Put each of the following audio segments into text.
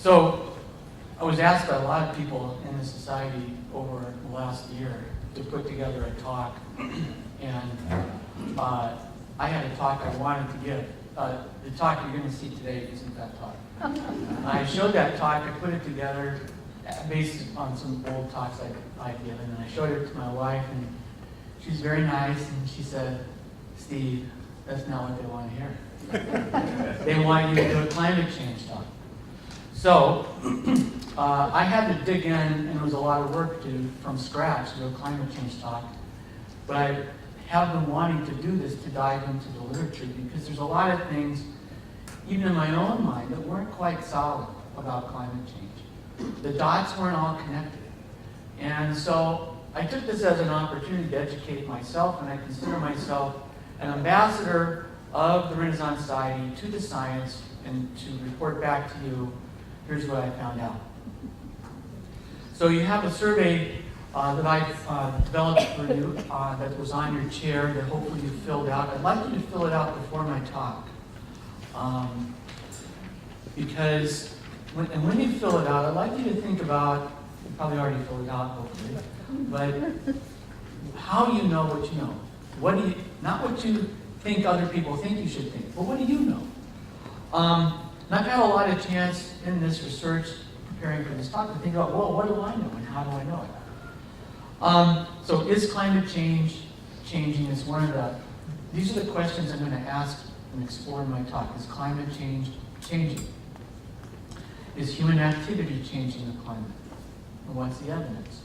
So I was asked by a lot of people in the society over the last year to put together a talk, and I had a talk I wanted to give. The talk you're going to see today isn't that talk. I showed that talk, I put it together based on some old talks I'd given, and I showed it to my wife, and she's very nice, and she said, "Steve, that's not what they want to hear. They want you to do a climate change talk." So I had to dig in, and it was a lot of work to do from scratch to do a climate change talk. But I have been wanting to do this, to dive into the literature, because there's a lot of things, even in my own mind, that weren't quite solid about climate change. The dots weren't all connected. And so I took this as an opportunity to educate myself, and I consider myself an ambassador of the Renaissance Society to the science, and to report back to you, here's what I found out. So you have a survey that I've developed for you that was on your chair that hopefully you filled out. I'd like you to fill it out before my talk. Because when you fill it out, I'd like you to think about, you probably already filled it out hopefully, but how you know what you know. What do you, not what you think other people think you should think, but what do you know? And I've had a lot of chance in this research, preparing for this talk, to think about, well, what do I know and how do I know it? So is climate change changing? Is one of the, these are the questions I'm going to ask and explore in my talk. Is climate change changing? Is human activity changing the climate? And what's the evidence?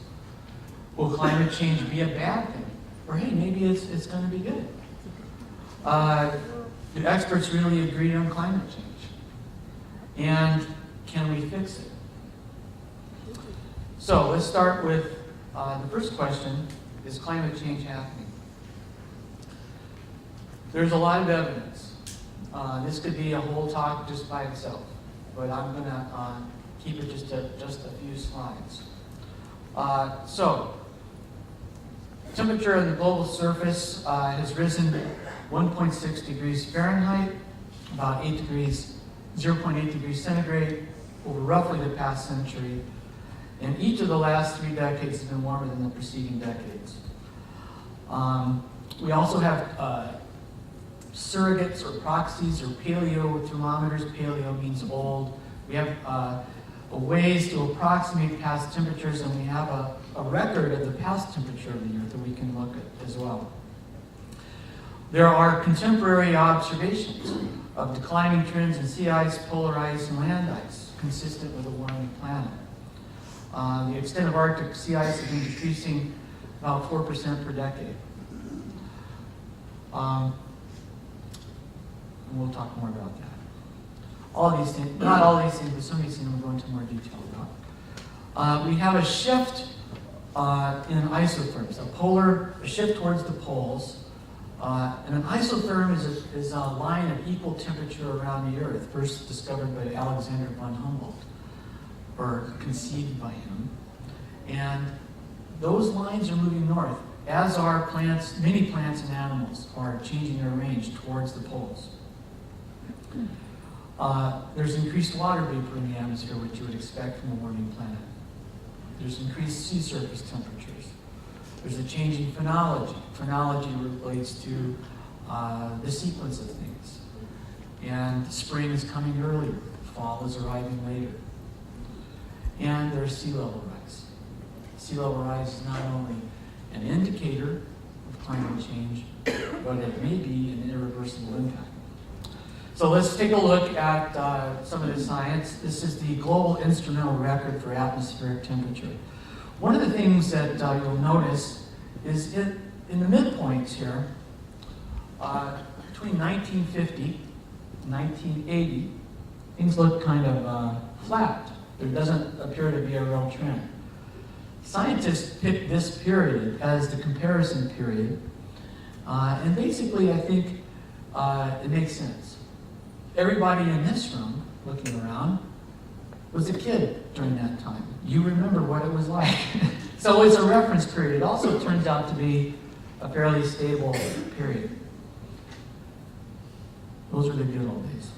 Will climate change be a bad thing? Or hey, maybe it's going to be good. Do experts really agree on climate change? And can we fix it? So let's start with the first question, is climate change happening? There's a lot of evidence. This could be a whole talk just by itself, but I'm going to keep it just a few slides. So, temperature of the global surface has risen 1.6 degrees Fahrenheit, about 0.8 degrees centigrade, over roughly the past century. And each of the last 3 decades has been warmer than the preceding decades. We also have surrogates or proxies or paleo thermometers. Paleo means old. We have ways to approximate past temperatures, and we have a record of the past temperature of the Earth that we can look at as well. There are contemporary observations of declining trends in sea ice, polar ice, and land ice, consistent with a warming planet. The extent of Arctic sea ice has been decreasing about 4% per decade. And we'll talk more about that. All these things, not all these things, but some of these things we'll go into more detail about. We have a shift in isotherms, a shift towards the poles. And an isotherm is a line of equal temperature around the Earth, first discovered by Alexander von Humboldt, or conceived by him. And those lines are moving north, as are plants, many plants and animals are changing their range towards the poles. There's increased water vapor in the atmosphere, which you would expect from a warming planet. There's increased sea surface temperatures. There's a change in phenology. Phenology relates to the sequence of things. And spring is coming earlier, fall is arriving later. And there's sea level rise. Sea level rise is not only an indicator of climate change, but it may be an irreversible impact. So let's take a look at some of the science. This is the global instrumental record for atmospheric temperature. One of the things that you'll notice is in the midpoints here, between 1950 and 1980, things look kind of flat. There doesn't appear to be a real trend. Scientists picked this period as the comparison period, and basically I think it makes sense. Everybody in this room, looking around, was a kid during that time. You remember what it was like. So it's a reference period. It also turns out to be a fairly stable period. Those were the good old days.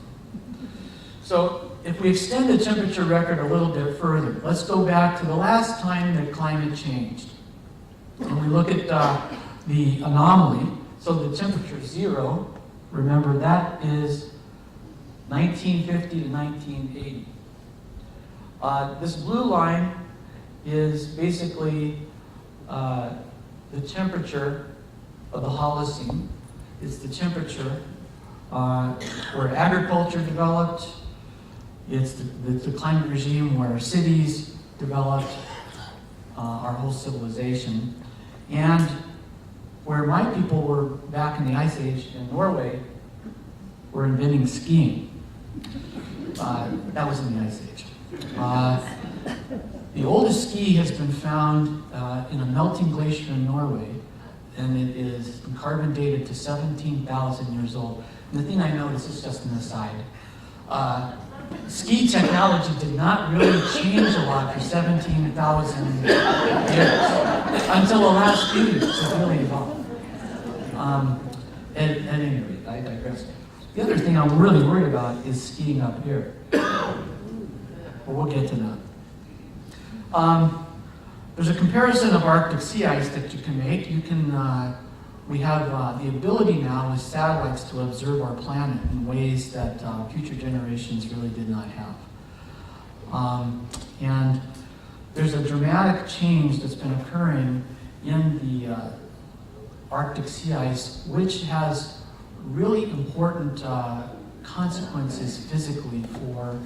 So if we extend the temperature record a little bit further, let's go back to the last time that climate changed. And we look at the anomaly. So the temperature 0, remember that is 1950 to 1980. This blue line is basically the temperature of the Holocene. It's the temperature where agriculture developed. It's the climate regime where cities developed, our whole civilization. And where my people were back in the Ice Age in Norway, were inventing skiing. That was in the Ice Age. The oldest ski has been found in a melting glacier in Norway, and it is carbon dated to 17,000 years old. And the thing I noticed, is just an aside, ski technology did not really change a lot for 17,000 years until the last few years. It really evolved. At any rate, I digress. The other thing I'm really worried about is skiing up here. But we'll get to that. There's a comparison of Arctic sea ice that you can make. We have the ability now with satellites to observe our planet in ways that future generations really did not have. And there's a dramatic change that's been occurring in the Arctic sea ice, which has really important consequences physically for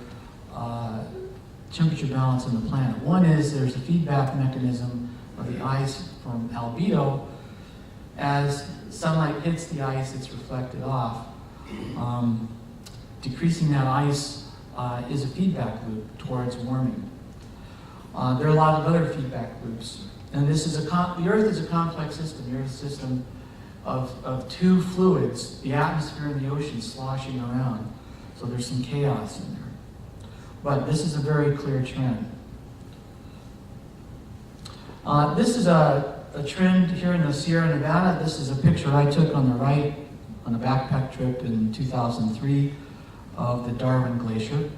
temperature balance on the planet. One is there's a feedback mechanism of the ice from albedo. As sunlight hits the ice, it's reflected off. Decreasing that ice is a feedback loop towards warming. There are a lot of other feedback loops. And this is the Earth is a complex system. The Earth is a system of two fluids, the atmosphere and the ocean sloshing around. So there's some chaos in there. But this is a very clear trend. This is a trend here in the Sierra Nevada. This is a picture I took on the right on a backpack trip in 2003 of the Darwin Glacier.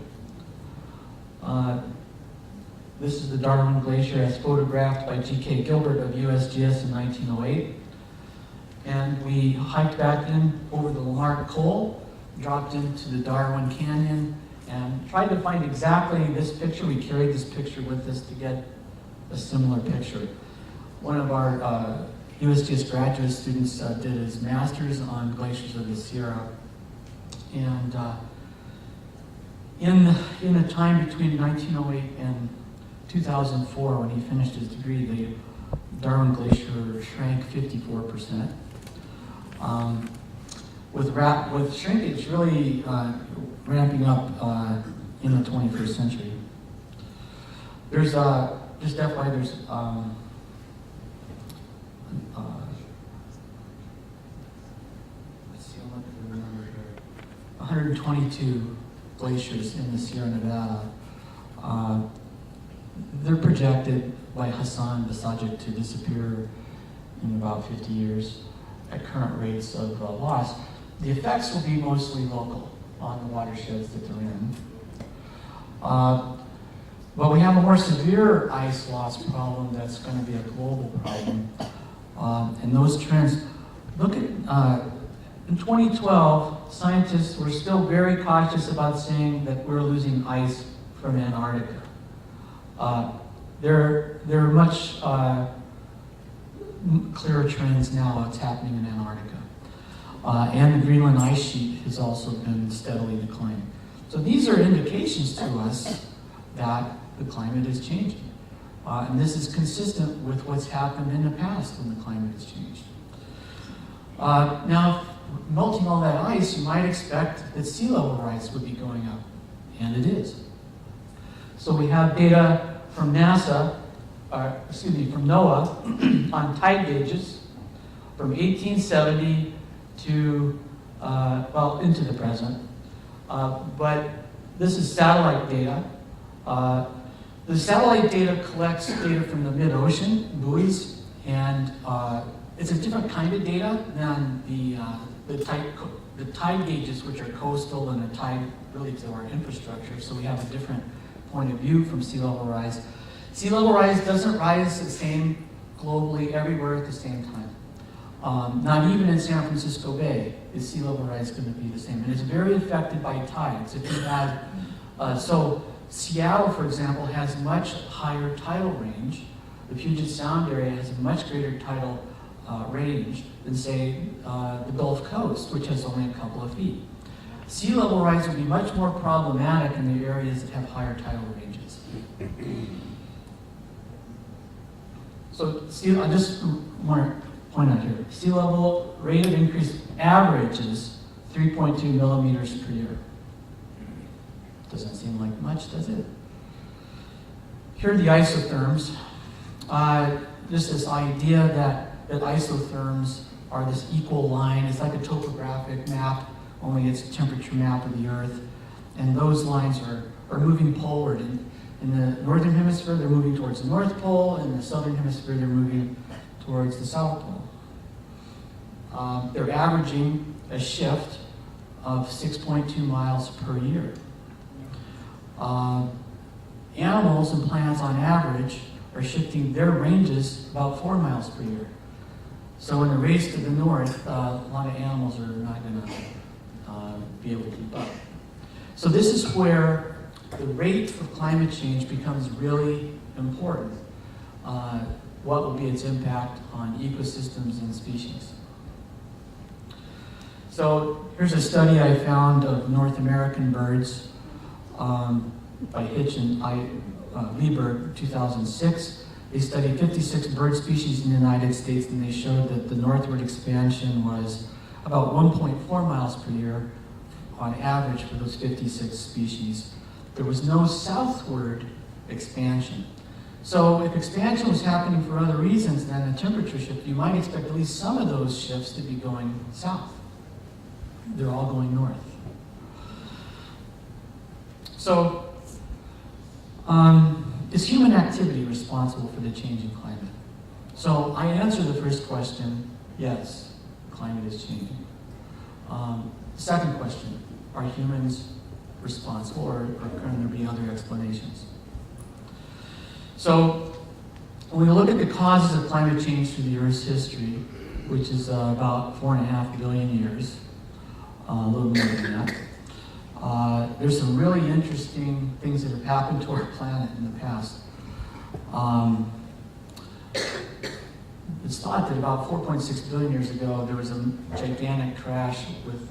This is the Darwin Glacier as photographed by G.K. Gilbert of USGS in 1908. And we hiked back in over the Lamarck Col, dropped into the Darwin Canyon, and tried to find exactly this picture. We carried this picture with us to get a similar picture. One of our USGS graduate students did his master's on glaciers of the Sierra. And in the time between 1908 and 2004, when he finished his degree, the Darwin Glacier shrank 54%. With shrinkage really ramping up in the 21st century. There's just FYI, there's let's see, I'm looking for the number here. 122 glaciers in the Sierra Nevada. They're projected by Hassan Basajik to disappear in about 50 years at current rates of loss. The effects will be mostly local on the watersheds that they're in. But we have a more severe ice loss problem that's going to be a global problem. And those trends, look at, in 2012, scientists were still very cautious about saying that we're losing ice from Antarctica. There are much clearer trends now what's happening in Antarctica. And the Greenland ice sheet has also been steadily declining. So these are indications to us that the climate is changing. And this is consistent with what's happened in the past when the climate has changed. Now, melting all that ice, you might expect that sea level rise would be going up, and it is. So we have data from NASA, from NOAA on tide gauges from 1870 to, into the present. But this is satellite data. The satellite data collects data from the mid-ocean buoys, and it's a different kind of data than the the tide gauges, which are coastal and a tide really to our infrastructure, so we have a different point of view from sea level rise. Sea level rise doesn't rise the same globally everywhere at the same time. Not even in San Francisco Bay is sea level rise going to be the same. And it's very affected by tides. If you had, so Seattle, for example, has much higher tidal range. The Puget Sound area has a much greater tidal range than, say, the Gulf Coast, which has only a couple of feet. Sea level rise would be much more problematic in the areas that have higher tidal ranges. So I just want to point out here, sea level rate of increase averages 3.2 millimeters per year. Doesn't seem like much, does it? Here are the isotherms. Just this idea that isotherms are this equal line. It's like a topographic map, only it's a temperature map of the Earth. And those lines are moving poleward. In the northern hemisphere, they're moving towards the North Pole. In the southern hemisphere, they're moving towards the South Pole. They're averaging a shift of 6.2 miles per year. Animals and plants on average are shifting their ranges about 4 miles per year. So in the race to the north, a lot of animals are not going to be able to keep up. So this is where the rate of climate change becomes really important. What will be its impact on ecosystems and species? So here's a study I found of North American birds by Hitch and Lieber, 2006. They studied 56 bird species in the United States, and they showed that the northward expansion was about 1.4 miles per year on average for those 56 species. There was no southward expansion. So if expansion was happening for other reasons than a temperature shift, you might expect at least some of those shifts to be going south. They're all going north. So, is human activity responsible for the changing climate? So I answer the first question, yes, climate is changing. Second question, are humans responsible, or can there be other explanations? So when we look at the causes of climate change through the Earth's history, which is about 4.5 billion years, a little more than that, there's some really interesting things that have happened to our planet in the past. It's thought that about 4.6 billion years ago, there was a gigantic crash with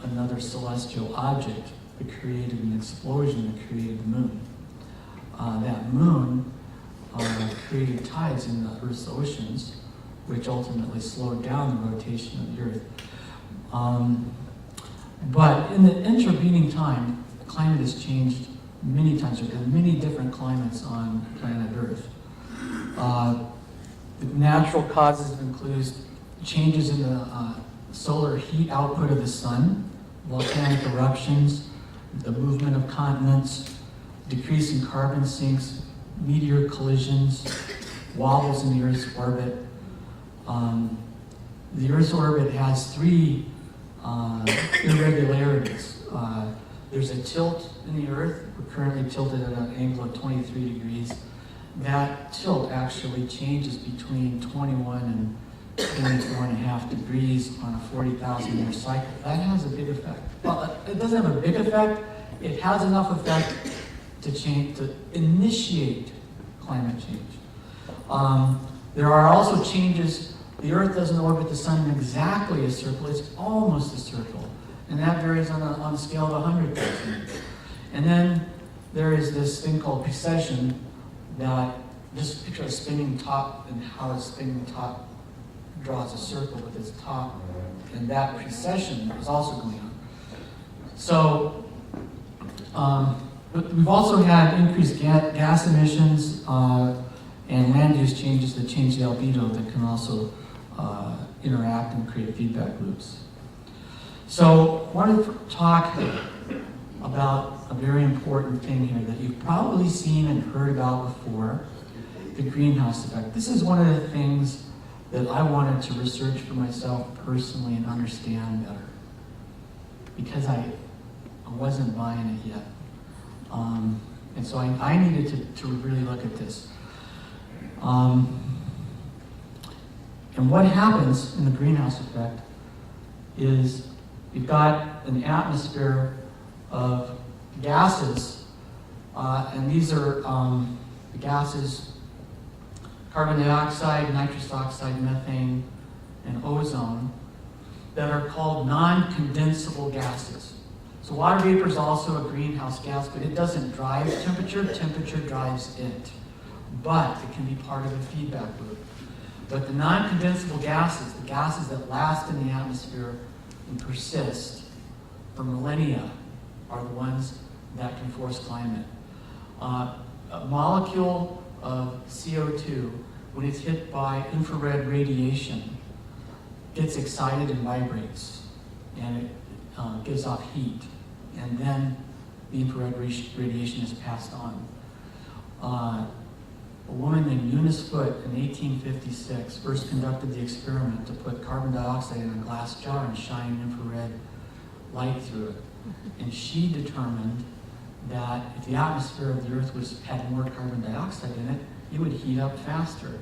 another celestial object that created an explosion that created the moon. That moon created tides in the Earth's oceans, which ultimately slowed down the rotation of the Earth. But in the intervening time, the climate has changed many times. There have been many different climates on planet Earth. The natural causes include changes in the solar heat output of the sun, volcanic eruptions, the movement of continents, decrease in carbon sinks, meteor collisions, wobbles in the Earth's orbit. The Earth's orbit has three irregularities. There's a tilt in the Earth. We're currently tilted at an angle of 23 degrees. That tilt actually changes between 21 and 24.5 degrees on a 40,000 year cycle. That has a big effect. Well, it doesn't have a big effect. It has enough effect to initiate climate change. There are also changes. The Earth doesn't orbit the sun in exactly a circle. It's almost a circle. And that varies on a scale of 100,000. And then there is this thing called precession that, just picture a spinning top and how a spinning top draws a circle with its top. And that precession is also going on. So, but we've also had increased gas emissions and land use changes that change the albedo that can also interact and create feedback loops. So I wanted to talk about a very important thing here that you've probably seen and heard about before, the greenhouse effect. This is one of the things that I wanted to research for myself personally and understand better, because I wasn't buying it yet. And so I needed to really look at this. And what happens in the greenhouse effect is you've got an atmosphere of gases, and these are the gases: carbon dioxide, nitrous oxide, methane, and ozone, that are called non-condensable gases. So water vapor is also a greenhouse gas, but it doesn't drive temperature. Temperature drives it. But it can be part of a feedback loop. But the non-condensable gases, the gases that last in the atmosphere and persist for millennia, are the ones that can force climate. A molecule of CO2, when it's hit by infrared radiation, gets excited and vibrates, and it gives off heat, and then the infrared radiation is passed on. A woman named Eunice Foote in 1856 first conducted the experiment to put carbon dioxide in a glass jar and shine infrared light through it. And she determined that if the atmosphere of the Earth had more carbon dioxide in it, it would heat up faster.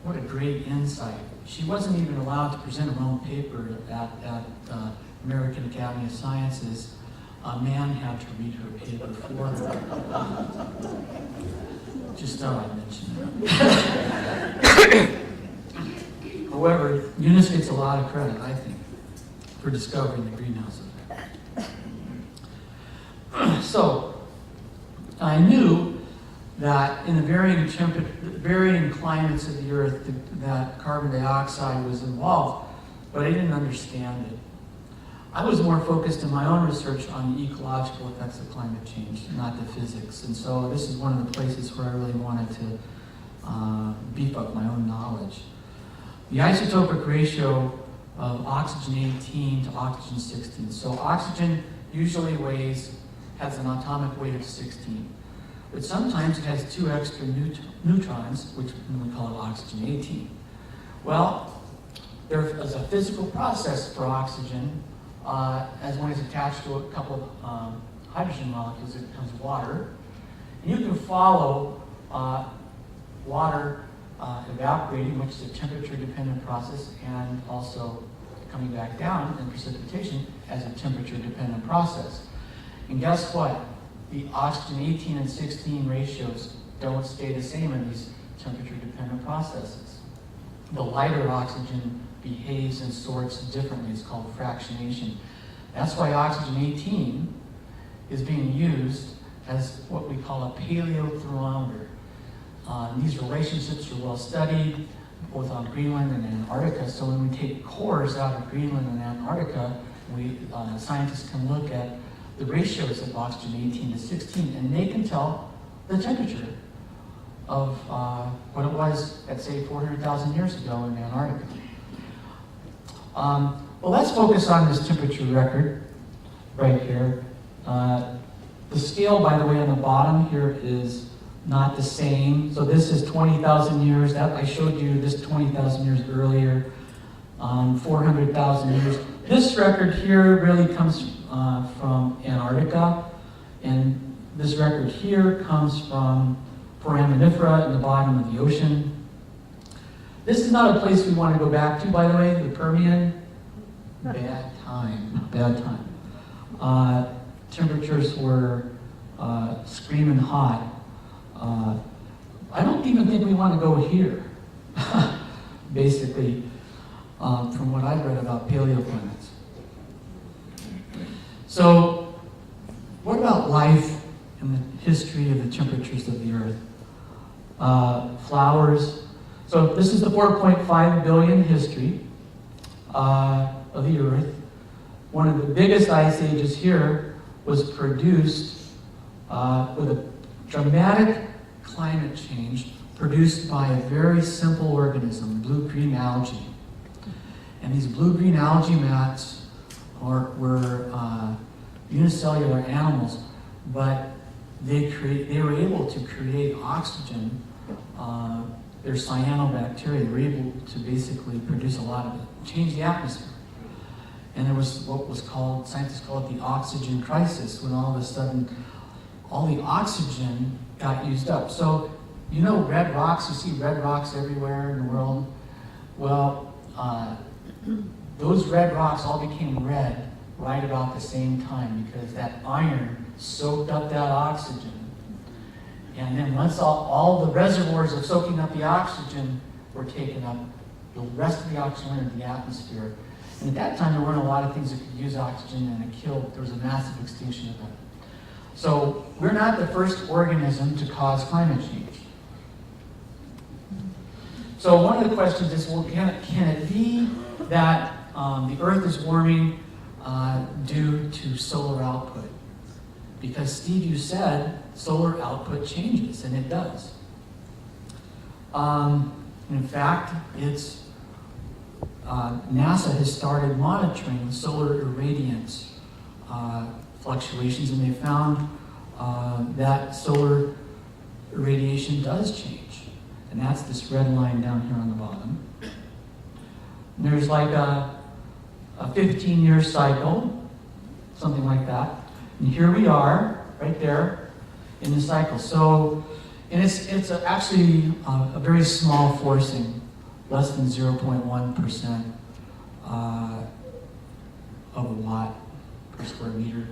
What a great insight. She wasn't even allowed to present her own paper at American Academy of Sciences. A man had to read her paper for her. Just thought I'd mention that. However, Eunice gets a lot of credit, I think, for discovering the greenhouse effect. So, I knew that in the varying climates of the Earth that carbon dioxide was involved, but I didn't understand it. I was more focused in my own research on the ecological effects of climate change, not the physics. And so this is one of the places where I really wanted to beef up my own knowledge. The isotopic ratio of oxygen 18 to oxygen 16. So oxygen usually has an atomic weight of 16. But sometimes it has 2 extra neutrons, which we call it oxygen 18. Well, there is a physical process for oxygen. As when it's attached to a couple of hydrogen molecules, it becomes water. And you can follow water evaporating, which is a temperature-dependent process, and also coming back down in precipitation as a temperature-dependent process. And guess what? The oxygen 18 and 16 ratios don't stay the same in these temperature-dependent processes. The lighter oxygen behaves and sorts differently. It's called fractionation. That's why oxygen 18 is being used as what we call a paleothermometer. These relationships are well studied, both on Greenland and Antarctica. So when we take cores out of Greenland and Antarctica, scientists can look at the ratios of oxygen 18 to 16, and they can tell the temperature of what it was at, say, 400,000 years ago in Antarctica. Well, let's focus on this temperature record right here. The scale, by the way, on the bottom here is not the same. So this is 20,000 years. I showed you this 20,000 years earlier, 400,000 years. This record here really comes from Antarctica, and this record here comes from foraminifera in the bottom of the ocean. This is not a place we want to go back to, by the way, the Permian. Bad time. Temperatures were screaming hot. I don't even think we want to go here, basically, from what I've read about paleoclimates. So, what about life in the history of the temperatures of the Earth? Flowers. So this is the 4.5 billion history of the Earth. One of the biggest ice ages here was produced with a dramatic climate change produced by a very simple organism, blue-green algae. And these blue-green algae mats were unicellular animals, but they were able to create oxygen their cyanobacteria were able to basically produce a lot of it, change the atmosphere. And there was what was called, scientists call it the oxygen crisis, when all of a sudden all the oxygen got used up. So, you know red rocks, you see red rocks everywhere in the world. Well, those red rocks all became red right about the same time because that iron soaked up that oxygen. And then once all the reservoirs of soaking up the oxygen were taken up, the rest of the oxygen entered the atmosphere. And at that time, there weren't a lot of things that could use oxygen, and it killed, there was a massive extinction event. So we're not the first organism to cause climate change. So one of the questions is, well, can it be that the Earth is warming due to solar output? Because Steve, you said solar output changes, and it does. In fact, NASA has started monitoring solar irradiance fluctuations, and they found that solar irradiation does change. And that's this red line down here on the bottom. And there's like a 15-year cycle, something like that. And here we are, right there, in the cycle. So, and it's actually a very small forcing, less than 0.1% of a watt per square meter.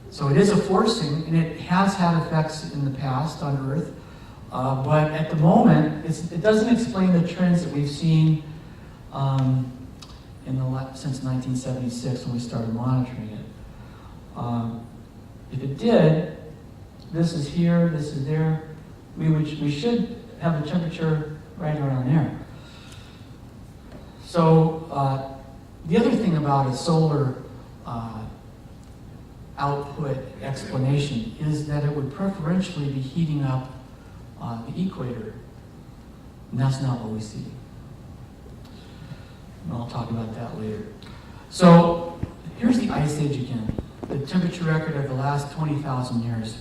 So it is a forcing, and it has had effects in the past on Earth. But at the moment, it doesn't explain the trends that we've seen since 1976 when we started monitoring it. If it did, this is here, this is there, we should have the temperature right around there. So the other thing about a solar output explanation is that it would preferentially be heating up the equator, and that's not what we see. And I'll talk about that later. So here's the Ice Age again, the temperature record of the last 20,000 years.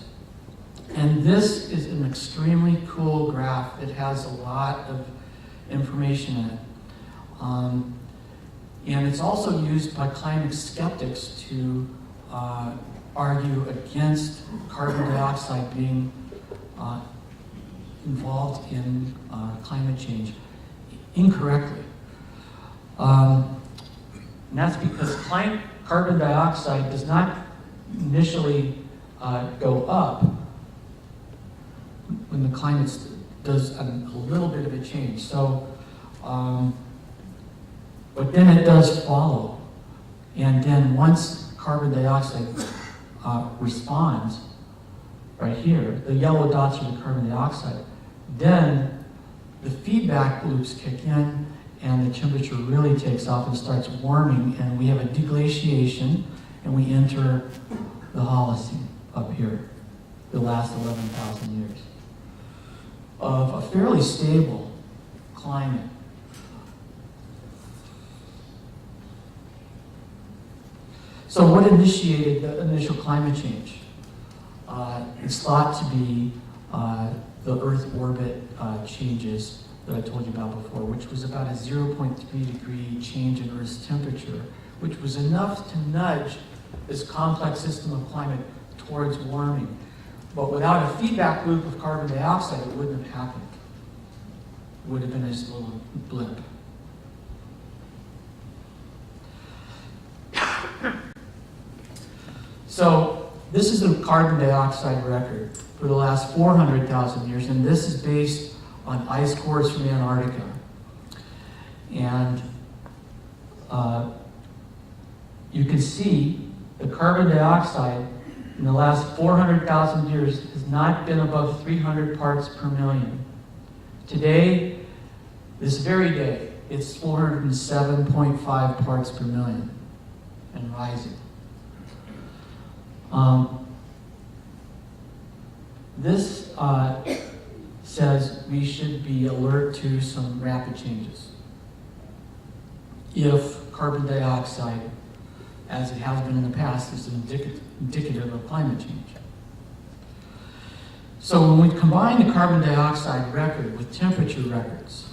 And this is an extremely cool graph. It has a lot of information in it. And it's also used by climate skeptics to argue against carbon dioxide being involved in climate change incorrectly. And that's because carbon dioxide does not initially go up when the climate does a little bit of a change. So, but then it does follow. And then once carbon dioxide responds, right here, the yellow dots are the carbon dioxide, then the feedback loops kick in and the temperature really takes off and starts warming, and we have a deglaciation, and we enter the Holocene up here, the last 11,000 years of a fairly stable climate. So what initiated the initial climate change? It's thought to be the Earth orbit changes that I told you about before, which was about a 0.3 degree change in Earth's temperature, which was enough to nudge this complex system of climate towards warming. But without a feedback loop of carbon dioxide, it wouldn't have happened. It would have been just a little blip. So this is the carbon dioxide record for the last 400,000 years, and this is based on ice cores from Antarctica. And you can see the carbon dioxide in the last 400,000 years has not been above 300 parts per million. Today, this very day, it's 407.5 parts per million and rising. This says we should be alert to some rapid changes if carbon dioxide, as it has been in the past, is indicative of climate change. So when we combine the carbon dioxide record with temperature records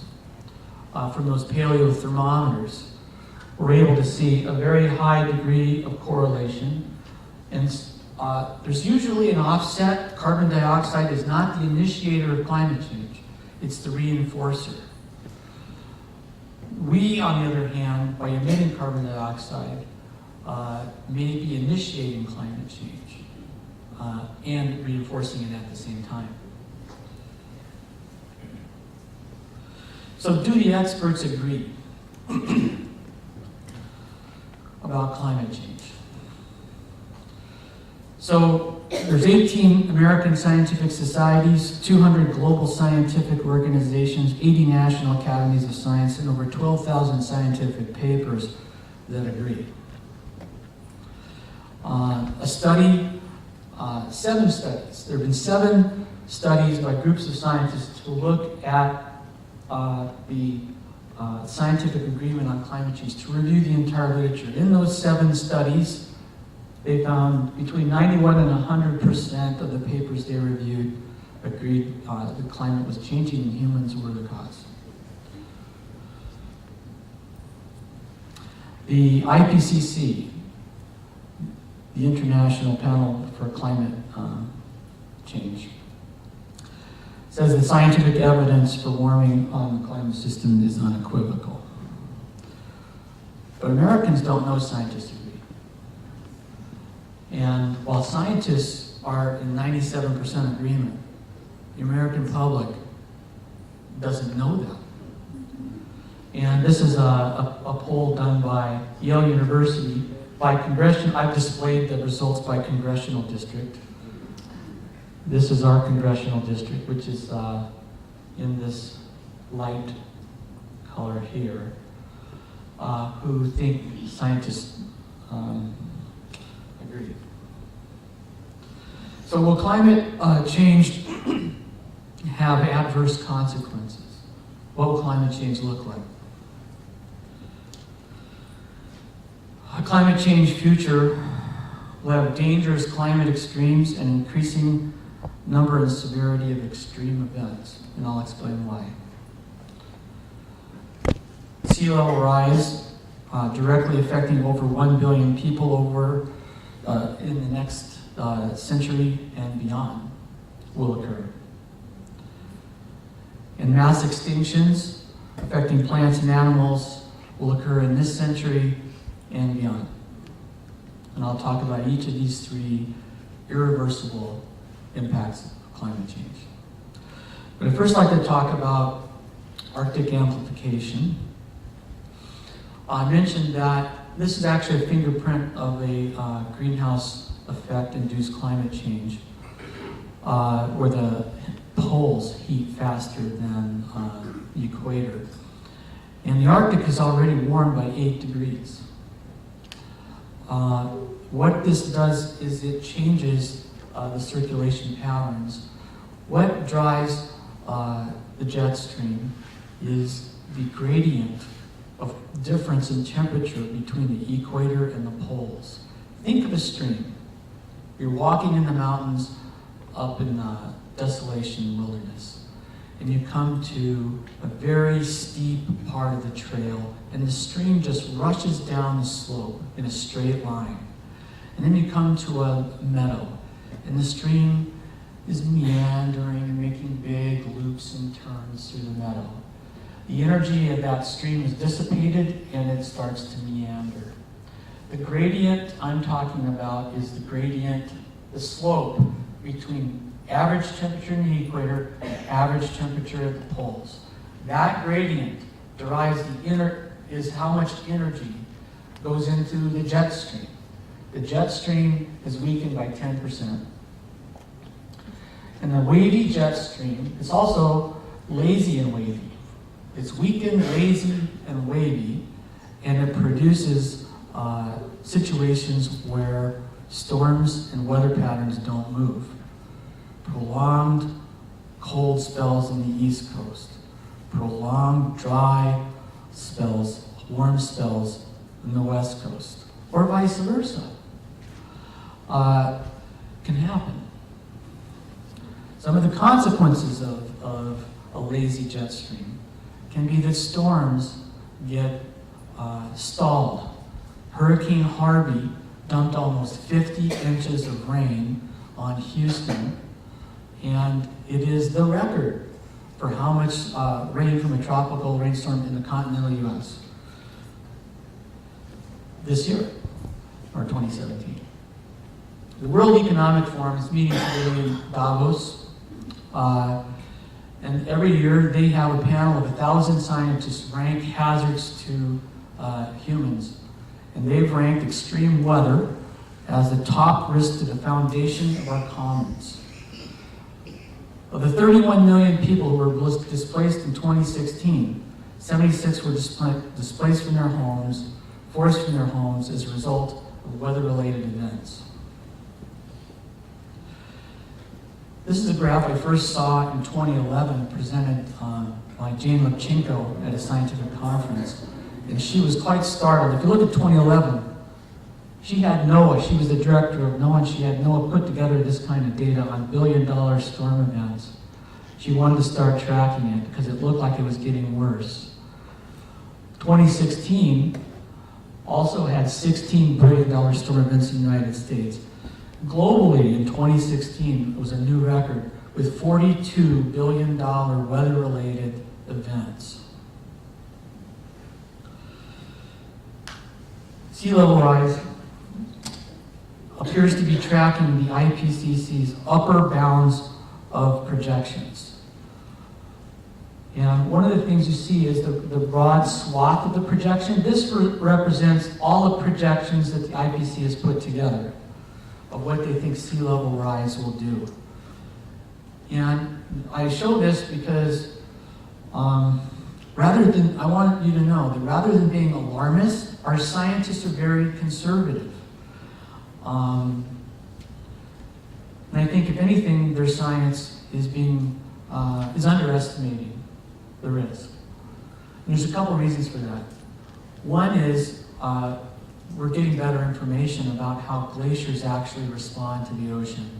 from those paleothermometers, we're able to see a very high degree of correlation. And there's usually an offset. Carbon dioxide is not the initiator of climate change. It's the reinforcer. We, on the other hand, by emitting carbon dioxide, may be initiating climate change and reinforcing it at the same time. So do the experts agree about climate change? So there's 18 American scientific societies, 200 global scientific organizations, 80 national academies of science, and over 12,000 scientific papers that agree. A study, 7 studies. There have been 7 studies by groups of scientists to look at the scientific agreement on climate change, to review the entire literature. In those 7 studies, they found between 91 and 100% of the papers they reviewed agreed the climate was changing and humans were the cause. The IPCC, the International Panel for Climate Change, says the scientific evidence for warming on the climate system is unequivocal. But Americans don't know scientists agree. And while scientists are in 97% agreement, the American public doesn't know that. And this is a poll done by Yale University by congressional. I've displayed the results by congressional district. This is our congressional district, which is in this light color here, who think scientists agree. So will climate change have adverse consequences? What will climate change look like? A climate change future will have dangerous climate extremes and increasing number and severity of extreme events, and I'll explain why. Sea level rise, directly affecting over 1 billion people over in the next century and beyond, will occur. And mass extinctions affecting plants and animals will occur in this century and beyond. And I'll talk about each of these 3 irreversible impacts of climate change. But I'd first like to talk about Arctic amplification. I mentioned that this is actually a fingerprint of a greenhouse effect-induced climate change, where the poles heat faster than the equator. And the Arctic is already warmed by 8 degrees. What this does is it changes the circulation patterns. What drives the jet stream is the gradient of difference in temperature between the equator and the poles. Think of a stream. You're walking in the mountains up in desolation wilderness, and you come to a very steep part of the trail, and the stream just rushes down the slope in a straight line. And then you come to a meadow, and the stream is meandering and making big loops and turns through the meadow. The energy of that stream is dissipated, and it starts to meander. The gradient I'm talking about is the gradient, the slope between average temperature in the equator and average temperature at the poles. That gradient derives is how much energy goes into the jet stream. The jet stream is weakened by 10%. And the wavy jet stream is also lazy and wavy. It's weakened, lazy, and wavy, and it produces situations where storms and weather patterns don't move. Prolonged cold spells on the East Coast, prolonged dry spells, warm spells on the West Coast, or vice versa, can happen. Some of the consequences of a lazy jet stream can be that storms get stalled. Hurricane Harvey dumped almost 50 inches of rain on Houston, and it is the record for how much rain from a tropical rainstorm in the continental U.S. this year, or 2017. The World Economic Forum is meeting today in Davos, and every year they have a panel of 1,000 scientists rank hazards to humans. And they've ranked extreme weather as the top risk to the foundation of our commons. Of the 31 million people who were displaced in 2016, 76 were displaced from their homes, forced from their homes as a result of weather-related events. This is a graph I first saw in 2011, presented by Jane Lubchenco at a scientific conference. And she was quite startled. If you look at 2011, she had NOAA. She was the director of NOAA, and she had NOAA put together this kind of data on billion-dollar storm events. She wanted to start tracking it because it looked like it was getting worse. 2016 also had $16 billion storm events in the United States. Globally, in 2016, it was a new record with $42 billion weather-related events. Sea level rise appears to be tracking the IPCC's upper bounds of projections. And one of the things you see is the broad swath of the projection. This represents all the projections that the IPCC has put together of what they think sea level rise will do. And I show this because I want you to know that rather than being alarmist, our scientists are very conservative. And I think, if anything, their science is underestimating the risk. And there's a couple reasons for that. One is we're getting better information about how glaciers actually respond to the ocean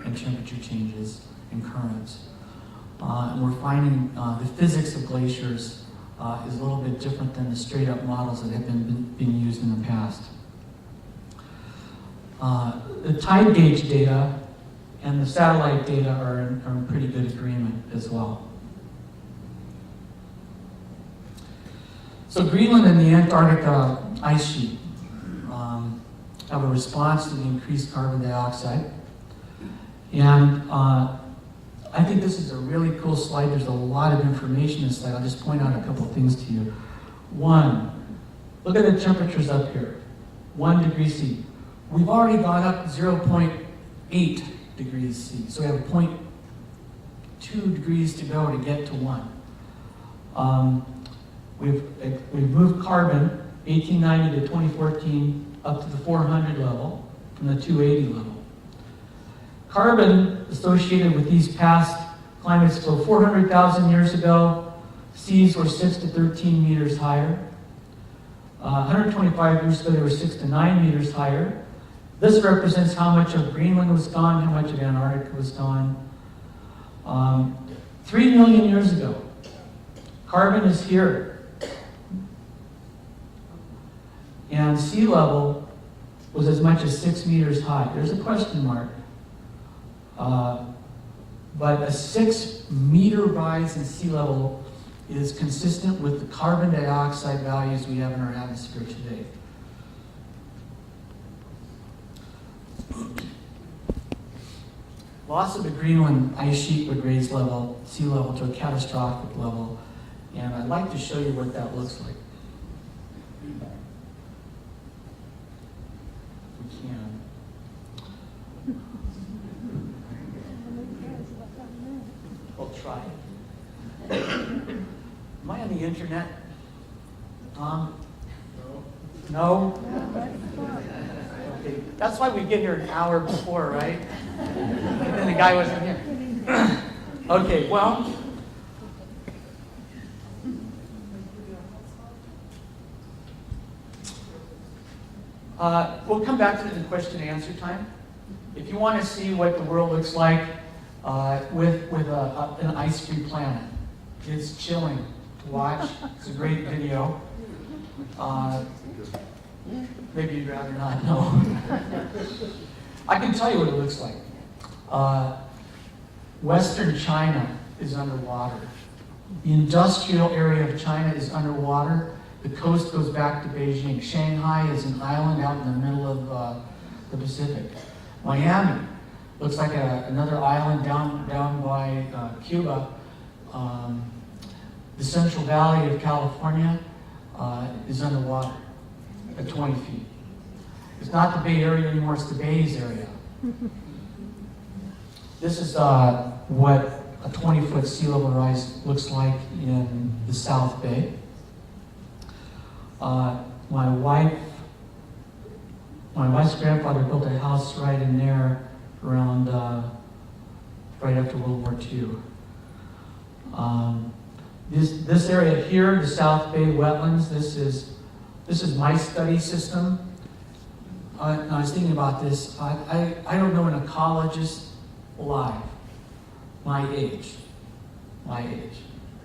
and temperature changes and currents. And we're finding the physics of glaciers is a little bit different than the straight-up models that have been used in the past. The tide gauge data and the satellite data are in pretty good agreement as well. So Greenland and the Antarctica ice sheet have a response to the increased carbon dioxide. And I think this is a really cool slide. There's a lot of information in this slide. I'll just point out a couple things to you. One, look at the temperatures up here. 1 degree C. We've already gone up 0.8 degrees C. So we have 0.2 degrees to go to get to 1. We've moved carbon, 1890 to 2014, up to the 400 level from the 280 level. Carbon associated with these past climates, so 400,000 years ago, seas were 6 to 13 meters higher. 125 years ago, they were 6 to 9 meters higher. This represents how much of Greenland was gone, how much of Antarctica was gone. 3 million years ago, carbon is here. And sea level was as much as 6 meters high. There's a question mark. But a 6 meter rise in sea level is consistent with the carbon dioxide values we have in our atmosphere today. Loss of the Greenland ice sheet would raise sea level to a catastrophic level, and I'd like to show you what that looks like. If we can. We'll try it. Am I on the internet? Tom? No? Okay. That's why we get here an hour before, right? And then the guy wasn't here. Okay, well. We'll come back to the question and answer time. If you want to see what the world looks like with an ice-free planet. It's chilling to watch. It's a great video. Maybe you'd rather not know. I can tell you what it looks like. Western China is underwater. The industrial area of China is underwater. The coast goes back to Beijing. Shanghai is an island out in the middle of the Pacific. Miami looks like another island down by Cuba. The Central Valley of California is underwater at 20 feet. It's not the Bay Area anymore, it's the Bays area. This is what a 20-foot sea level rise looks like in the South Bay. My wife's grandfather built a house right in there around right after World War II. This area here, the South Bay wetlands, this is my study system. I was thinking about this. I don't know an ecologist alive, my age,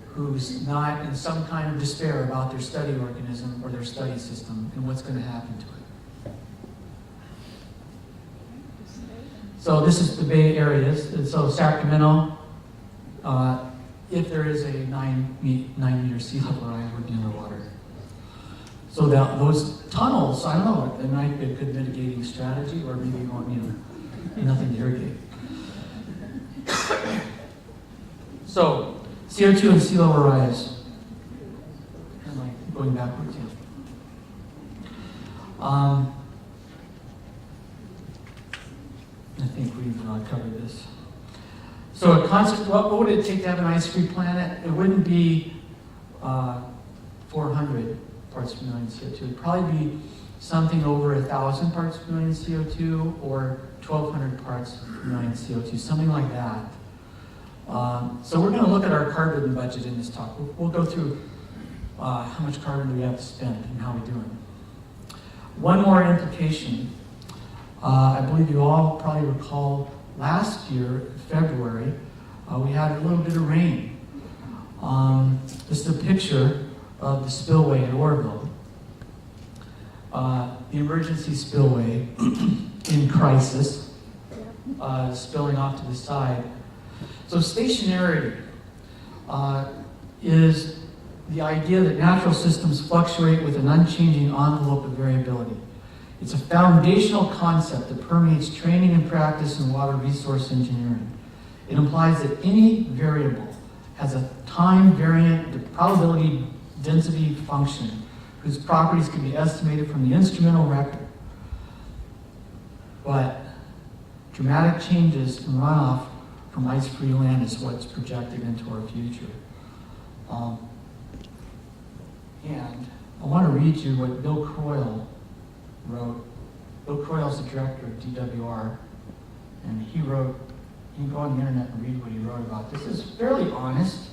who's not in some kind of despair about their study organism or their study system and what's going to happen to it. So this is the Bay areas. And so Sacramento, if there is a 9 meter sea level rise, would be underwater. So those tunnels, I don't know, it might be a good mitigating strategy, or maybe you want nothing to irrigate. So CO2 and sea level rise. Am I going backwards? Yeah. I think we've covered this. So a concept, what would it take to have an ice-free planet? It wouldn't be 400 parts per million CO2. It'd probably be something over 1,000 parts per million CO2 or 1,200 parts per million CO2, something like that. So we're going to look at our carbon budget in this talk. We'll go through how much carbon do we have to spend and how we're doing. One more implication. I believe you all probably recall last year, February, we had a little bit of rain. This is a picture of the spillway at Oroville. The emergency spillway in crisis, spilling off to the side. So stationarity is the idea that natural systems fluctuate with an unchanging envelope of variability. It's a foundational concept that permeates training and practice in water resource engineering. It implies that any variable has a time-variant probability density function whose properties can be estimated from the instrumental record. But dramatic changes in runoff from ice-free land is what's projected into our future. And I want to read you what Bill Croyle wrote. Bill Croyle's the director of DWR, and he wrote, you can go on the internet and read what he wrote about this. It's fairly honest.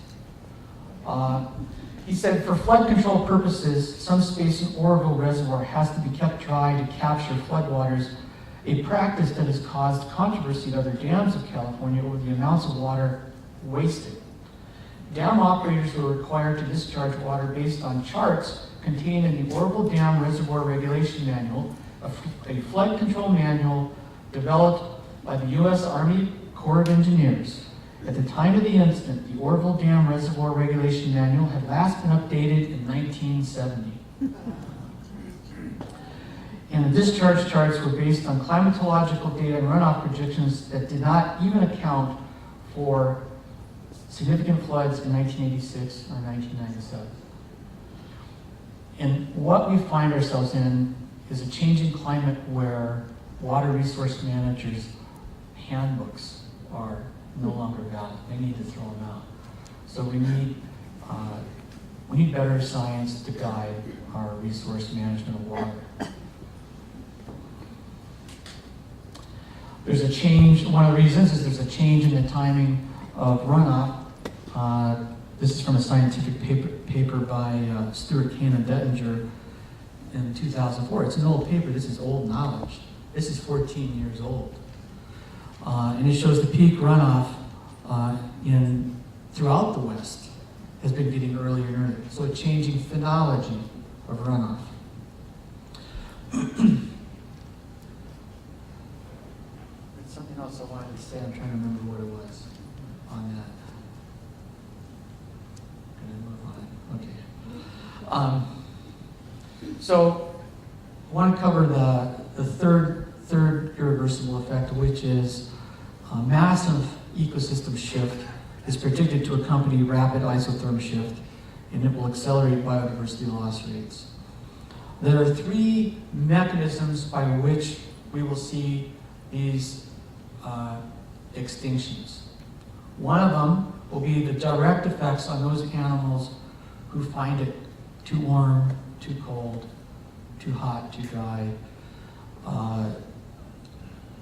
He said, for flood control purposes, some space in Oroville Reservoir has to be kept dry to capture floodwaters, a practice that has caused controversy at other dams of California over the amounts of water wasted. Dam operators were required to discharge water based on charts contained in the Oroville Dam Reservoir Regulation Manual, a flood control manual developed by the U.S. Army Corps of Engineers. At the time of the incident, the Oroville Dam Reservoir Regulation Manual had last been updated in 1970. And the discharge charts were based on climatological data and runoff projections that did not even account for significant floods in 1986 or 1997. And what we find ourselves in is a changing climate where water resource managers' handbooks are no longer valid. They need to throw them out. So we need better science to guide our resource management of water. There's a change. One of the reasons is there's a change in the timing of runoff. This is from a scientific paper by Stuart Kane and Dettinger in 2004. It's an old paper. This is old knowledge. This is 14 years old. And it shows the peak runoff throughout the West has been getting earlier and earlier. So a changing phenology of runoff. There's something else I wanted to say. I'm trying to remember what it was on that. Can I move on? Okay. So I want to cover the third irreversible effect, which is a massive ecosystem shift is predicted to accompany rapid isotherm shift, and it will accelerate biodiversity loss rates. There are three mechanisms by which we will see these extinctions. One of them will be the direct effects on those animals who find it too warm, too cold, too hot, too dry.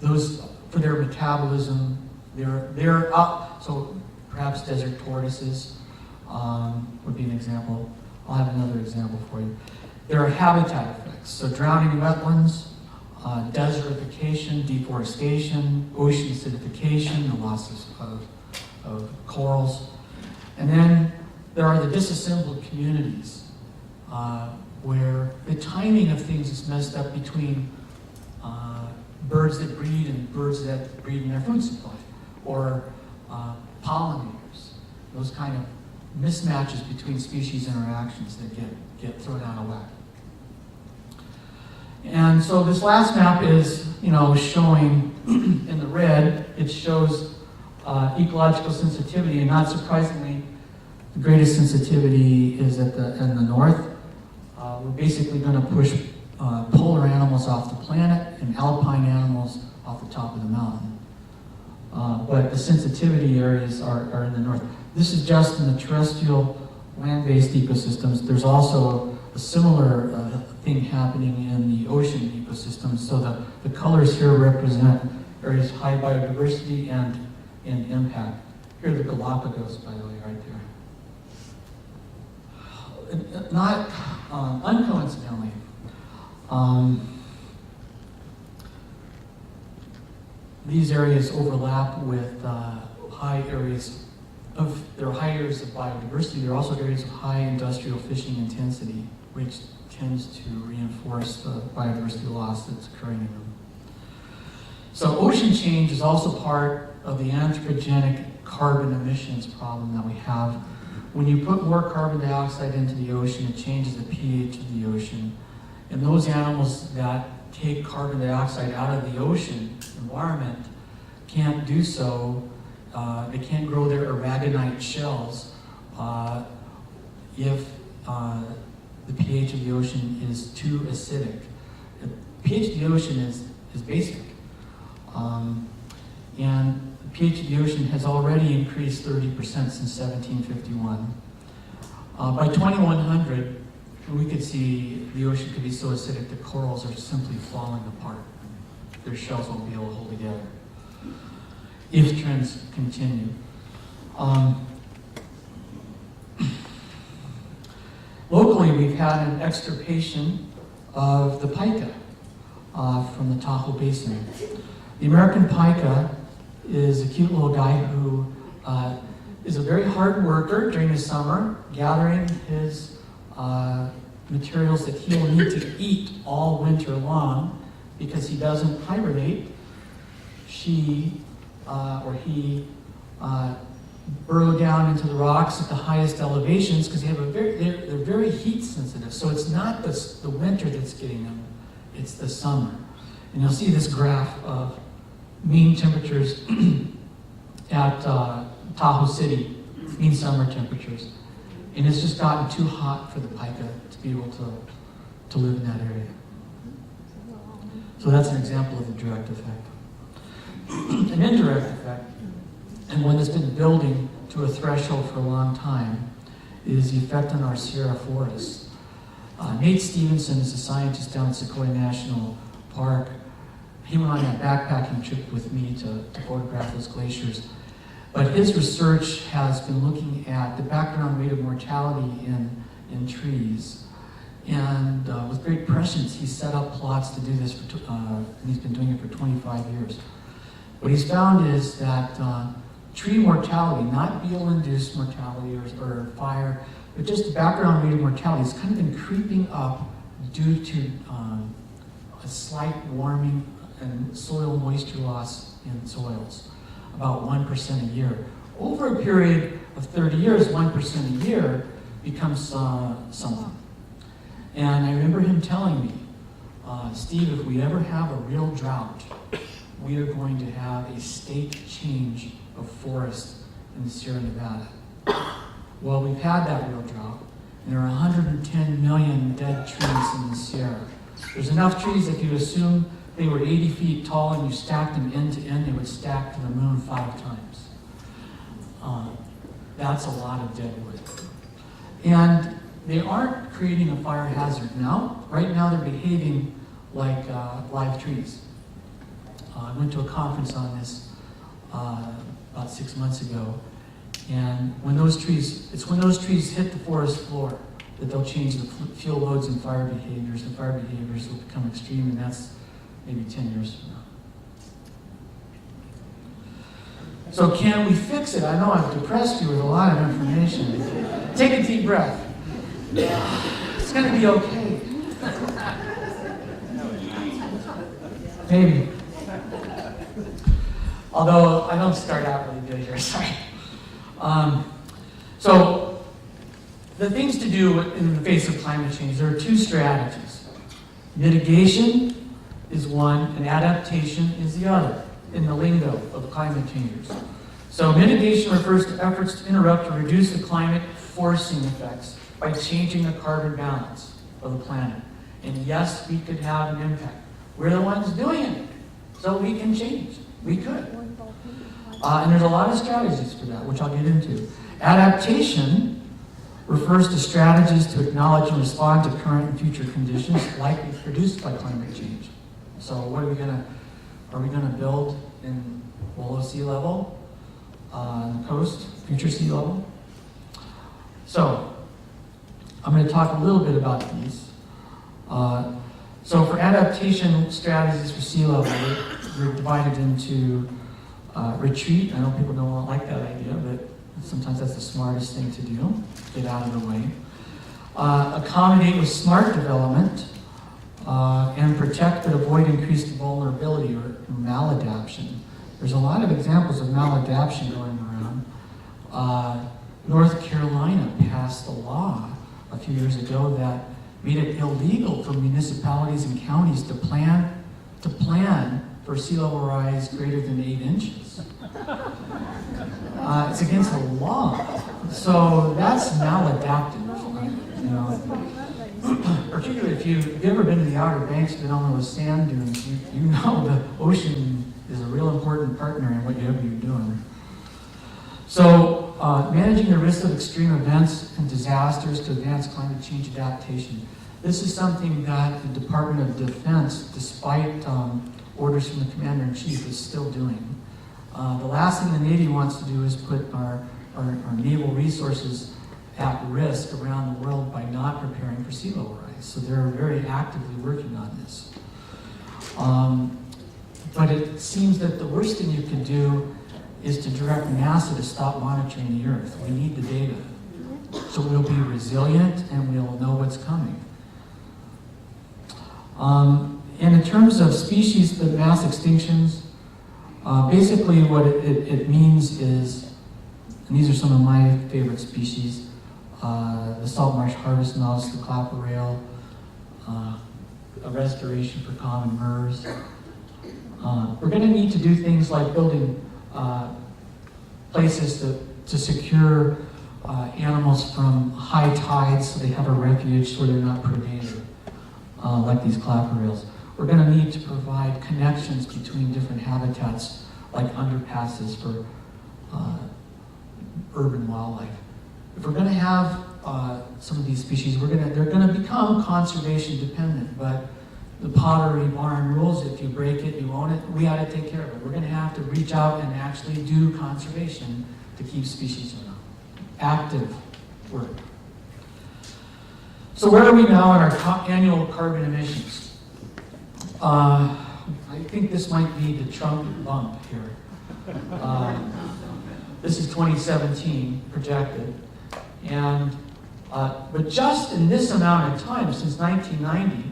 Those for their metabolism, they're up. So perhaps desert tortoises would be an example. I'll have another example for you. There are habitat effects. So drowning wetlands, desertification, deforestation, ocean acidification, the loss of corals. And then there are the disassembled communities where the timing of things is messed up between birds that breed and birds that breed in their food supply, or pollinators, those kind of mismatches between species interactions that get thrown out of whack. And so this last map is, showing in the red, it shows ecological sensitivity, and not surprisingly, the greatest sensitivity is in the north. We're basically going to push polar animals off the planet and alpine animals off the top of the mountain. But the sensitivity areas are in the north. This is just in the terrestrial land-based ecosystems. There's also a similar thing happening in the ocean ecosystems. So the colors here represent areas of high biodiversity and impact. Here are the Galapagos, by the way, right there. Not uncoincidentally, these areas overlap with high areas of biodiversity. There are also areas of high industrial fishing intensity, which tends to reinforce the biodiversity loss that's occurring in them. So ocean change is also part of the anthropogenic carbon emissions problem that we have. When you put more carbon dioxide into the ocean, it changes the pH of the ocean. And those animals that take carbon dioxide out of the ocean environment can't do so. They can't grow their aragonite shells if the pH of the ocean is too acidic. The pH of the ocean is basic. And the pH of the ocean has already increased 30% since 1751. By 2100, we could see the ocean could be so acidic that corals are simply falling apart. Their shells won't be able to hold together if trends continue. Locally, we've had an extirpation of the pika from the Tahoe Basin. The American pika is a cute little guy who is a very hard worker during the summer, gathering his materials that he will need to eat all winter long because he doesn't hibernate. She or he burrow down into the rocks at the highest elevations because they're very heat sensitive. So it's not the winter that's getting them, it's the summer. And you'll see this graph of mean temperatures at Tahoe City, mean summer temperatures. And it's just gotten too hot for the pika to be able to live in that area. So that's an example of the direct effect. An indirect effect, and one that's been building to a threshold for a long time, is the effect on our Sierra forests. Nate Stevenson is a scientist down at Sequoia National Park. He went on a backpacking trip with me to photograph those glaciers. But his research has been looking at the background rate of mortality in trees. And with great prescience, he set up plots to do this, and he's been doing it for 25 years. What he's found is that tree mortality, not beetle-induced mortality or fire, but just background rate of mortality has kind of been creeping up due to a slight warming and soil moisture loss in soils, about 1% a year. Over a period of 30 years, 1% a year becomes something. And I remember him telling me, Steve, if we ever have a real drought, we are going to have a state change of forest in the Sierra Nevada. Well, we've had that real drought, and there are 110 million dead trees in the Sierra. There's enough trees if you assume they were 80 feet tall and you stacked them end to end, they would stack to the moon 5 times. That's a lot of dead wood. And they aren't creating a fire hazard now. Right now they're behaving like live trees. I went to a conference on this about 6 months ago, and when those trees hit the forest floor that they'll change the fuel loads and fire behaviors. The fire behaviors will become extreme, and that's maybe 10 years from now. So can we fix it? I know I've depressed you with a lot of information. Take a deep breath. It's going to be okay. Maybe. Although I don't start out really good here, sorry. So the things to do in the face of climate change, there are 2 strategies. Mitigation is one, and adaptation is the other, in the lingo of climate changers. So mitigation refers to efforts to interrupt or reduce the climate forcing effects by changing the carbon balance of the planet. And yes, we could have an impact. We're the ones doing it, so we can change. We could. And there's a lot of strategies for that, which I'll get into. Adaptation refers to strategies to acknowledge and respond to current and future conditions likely produced by climate change. So what are we gonna build in below sea level, on the coast, future sea level? So I'm going to talk a little bit about these. So for adaptation strategies for sea level, we're divided into retreat. I know people don't like that idea, but sometimes that's the smartest thing to do. Get out of the way. Accommodate with smart development, and protect but avoid increased vulnerability or maladaptation. There's a lot of examples of maladaptation going around. North Carolina passed a law a few years ago that made it illegal for municipalities and counties to plan for sea level rise greater than 8 inches. It's against the law. So that's maladaptive, you know. Particularly if you've ever been to the Outer Banks, been on those sand dunes, you know the ocean is a real important partner in whatever you're doing. So managing the risk of extreme events and disasters to advance climate change adaptation. This is something that the Department of Defense, despite orders from the Commander-in-Chief, is still doing. The last thing the Navy wants to do is put our naval resources at risk around the world by not preparing for sea level rise. So they're very actively working on this. But it seems that the worst thing you can do is to direct NASA to stop monitoring the Earth. We need the data. So we'll be resilient and we'll know what's coming. And in terms of species, the mass extinctions, basically what it means is, and these are some of my favorite species, the salt marsh harvest mouse, the clapper rail, a restoration for common murres. We're going to need to do things like building places to secure animals from high tides so they have a refuge where they're not predated, like these clapper rails. We're going to need to provide connections between different habitats, like underpasses for urban wildlife. If we're going to have some of these species, they're going to become conservation dependent, but the Pottery Barn rules, if you break it, you own it, we ought to take care of it. We're going to have to reach out and actually do conservation to keep species around. Active work. So where are we now in our annual carbon emissions? I think this might be the Trump bump here. This is 2017 projected. And, but just in this amount of time, since 1990,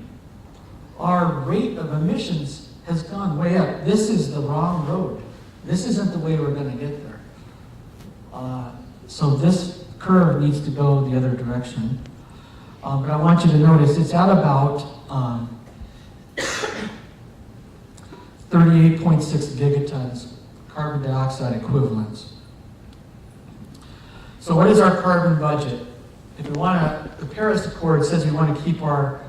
our rate of emissions has gone way up. This is the wrong road. This isn't the way we're going to get there. So this curve needs to go the other direction. But I want you to notice it's at about 38.6 gigatons carbon dioxide equivalents. So what is our carbon budget? If we want to, the Paris Accord says we want to keep our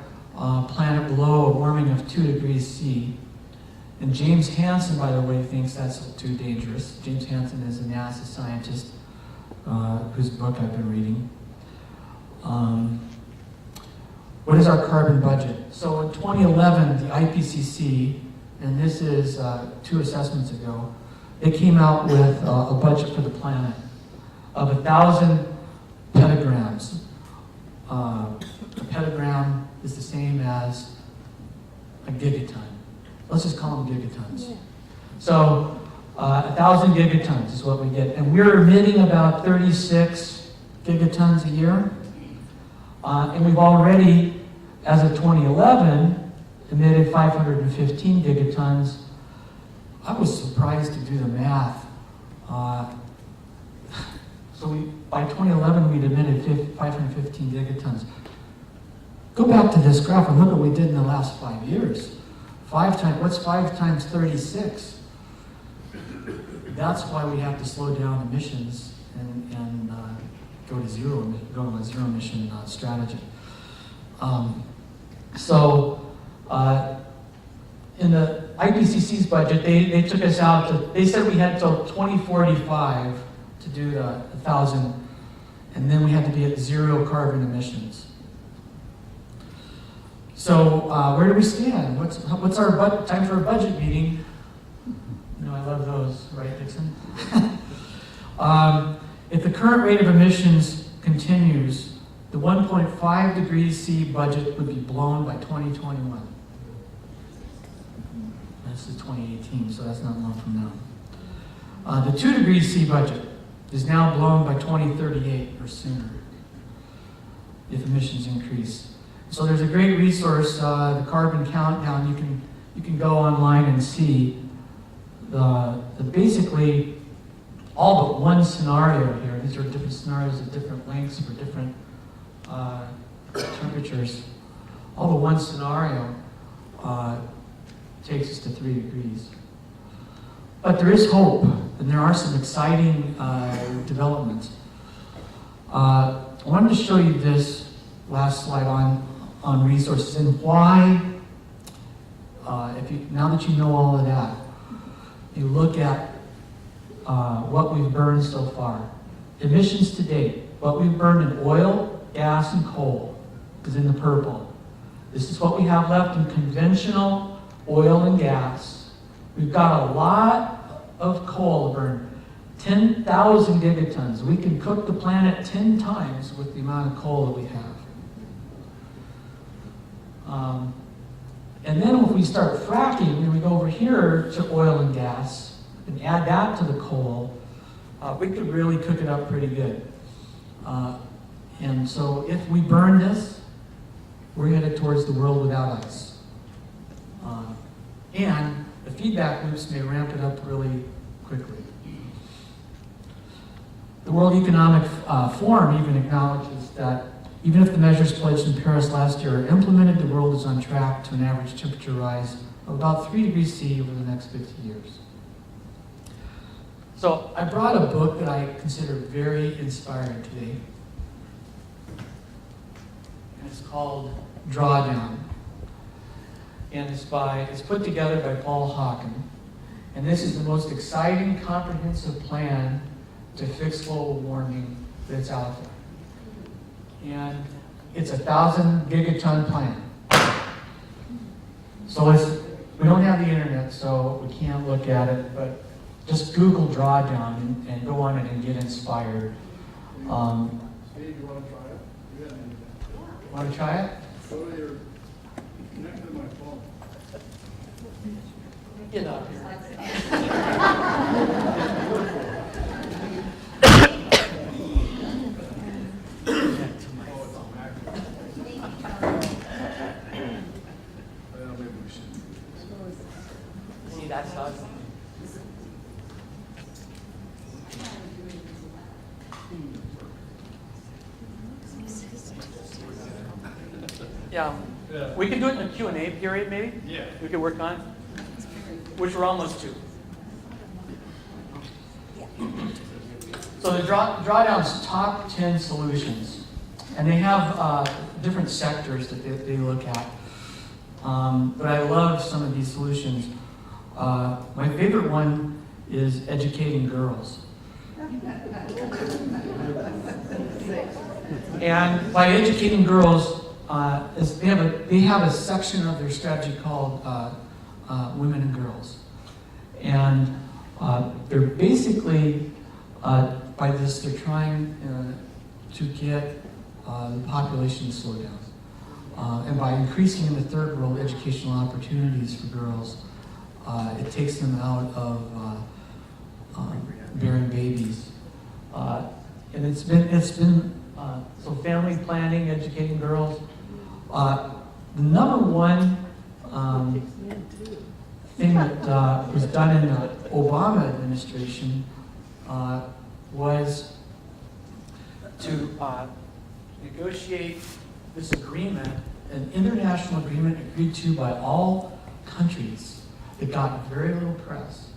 planet below a warming of 2 degrees C. And James Hansen, by the way, thinks that's too dangerous. James Hansen is a NASA scientist whose book I've been reading. What is our carbon budget? So in 2011, the IPCC, and this is 2 assessments ago, they came out with a budget for the planet of 1,000 petagrams. A petagram is the same as a gigaton. Let's just call them gigatons. Yeah. So 1,000 gigatons is what we get. And we're emitting about 36 gigatons a year. And we've already, as of 2011, emitted 515 gigatons. I was surprised to do the math. So by 2011, we'd emitted 515 gigatons. Go back to this graph and look what we did in the last 5 years. What's 5 times 36? That's why we have to slow down emissions and go to a zero emission strategy. In the IPCC's budget, they took us out to, they said we had till 2045 to do the 1,000, and then we had to be at 0 carbon emissions. So where do we stand? What's our time for a budget meeting? You know, I love those, right, Dixon? If the current rate of emissions continues, the 1.5 degrees C budget would be blown by 2021. This is 2018, so that's not long from now. The 2 degrees C budget is now blown by 2038 or sooner if emissions increase. So there's a great resource, the Carbon Countdown. You can go online and see the basically all but one scenario here. These are different scenarios at different lengths for different temperatures. All but one scenario takes us to 3 degrees. But there is hope, and there are some exciting developments. I wanted to show you this last slide on resources and why, now that you know all of that, you look at what we've burned so far. Emissions to date, what we've burned in oil, gas, and coal is in the purple. This is what we have left in conventional oil and gas. We've got a lot of coal to burn, 10,000 gigatons. We can cook the planet 10 times with the amount of coal that we have. And then if we start fracking, and we go over here to oil and gas, and add that to the coal, we could really cook it up pretty good. And so if we burn this, we're headed towards the world without ice. And the feedback loops may ramp it up really quickly. The World Economic Forum even acknowledges that even if the measures pledged in Paris last year are implemented, the world is on track to an average temperature rise of about 3 degrees C over the next 50 years. So I brought a book that I consider very inspiring today. And it's called Drawdown. And it's put together by Paul Hawken. And this is the most exciting, comprehensive plan to fix global warming that's out there. And it's a 1,000 gigaton plan. So we don't have the internet, so we can't look at it, but just Google Drawdown and go on it and get inspired. Steve, you want to try it? Yeah. Want to try it? Go to your, connect to my phone. Get up here. saw something. Yeah, Yeah. we can do it in a Q&A period, maybe? Yeah. We could work on, which we're almost to. So the drawdown's top 10 solutions, and they have different sectors that they look at. But I love some of these solutions. My favorite one is educating girls. And by educating girls, they have a section of their strategy called Women and Girls. And they're basically, by this, they're trying to get the population to slow down. And by increasing in the third world educational opportunities for girls, it takes them out of bearing babies. And it's been so family planning, educating girls. The number one thing that was done in the Obama administration was to negotiate this agreement, an international agreement agreed to by all countries that got very little press.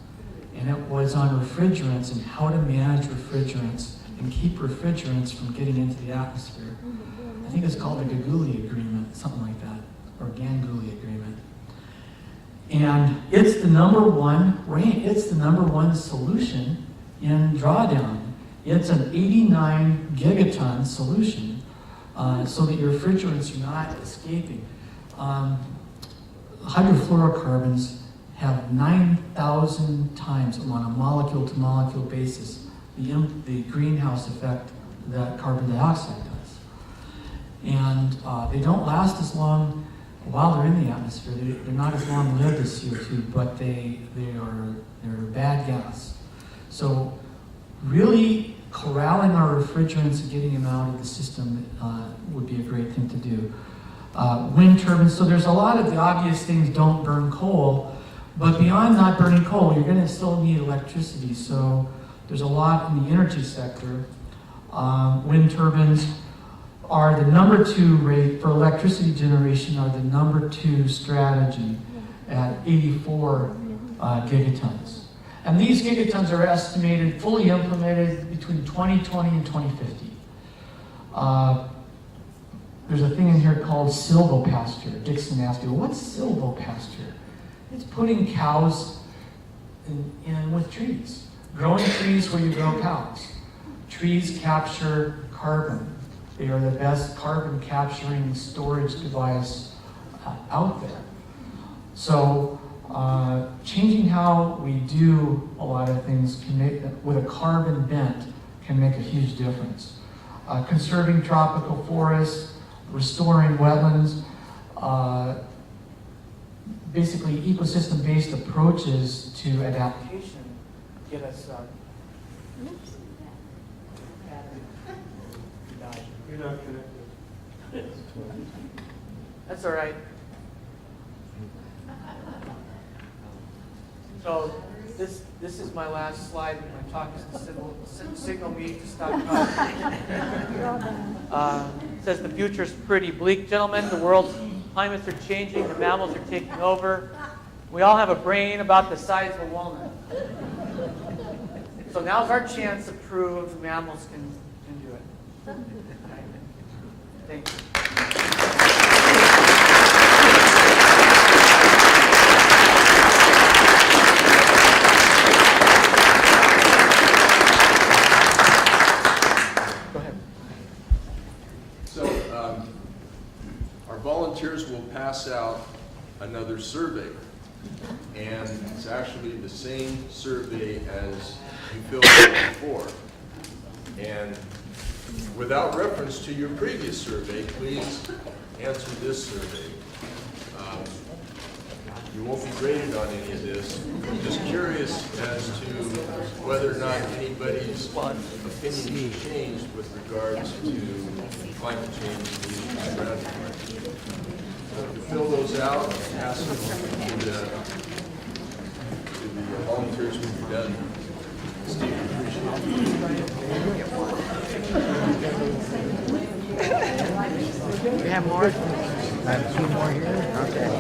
And it was on refrigerants and how to manage refrigerants and keep refrigerants from getting into the atmosphere. I think it's called the Gaguli Agreement, something like that, or Ganguly Agreement. And it's the number one solution in drawdown. It's an 89 gigaton solution, so that your refrigerants are not escaping. Hydrofluorocarbons have 9,000 times on a molecule-to-molecule basis the greenhouse effect that carbon dioxide does. And they don't last as long while they're in the atmosphere. They're not as long-lived as CO2, but they're a bad gas. So really corralling our refrigerants and getting them out of the system would be a great thing to do. Wind turbines, so there's a lot of the obvious things. Don't burn coal, but beyond not burning coal, you're going to still need electricity. So there's a lot in the energy sector. Wind turbines are the number 2 rate for electricity generation, are the number 2 strategy at 84 gigatons. And these gigatons are estimated, fully implemented, between 2020 and 2050. There's a thing in here called silvopasture. Dixon asked me, well, what's silvopasture? It's putting cows in with trees. Growing trees where you grow cows. Trees capture carbon. They are the best carbon capturing storage device out there. So changing how we do a lot of things can make, with a carbon bent, can make a huge difference. Conserving tropical forests, restoring wetlands, basically ecosystem-based approaches to adaptation get us. You're not connected. That's all right. So this is my last slide. My talk is to signal me to stop talking. It says the future's pretty bleak, gentlemen. The world's climates are changing. The mammals are taking over. We all have a brain about the size of a walnut. So now's our chance to prove the mammals can do it. Thank you. Go ahead. So, our volunteers will pass out another survey. And it's actually the same survey as you filled out before. And without reference to your previous survey, please answer this survey. You won't be graded on any of this. I'm just curious as to whether or not anybody's opinion has changed with regards to climate change and strategy. So to fill those out, pass them to the volunteers when you're done. Steve, appreciate it. We have more? I have 2 more here? Okay.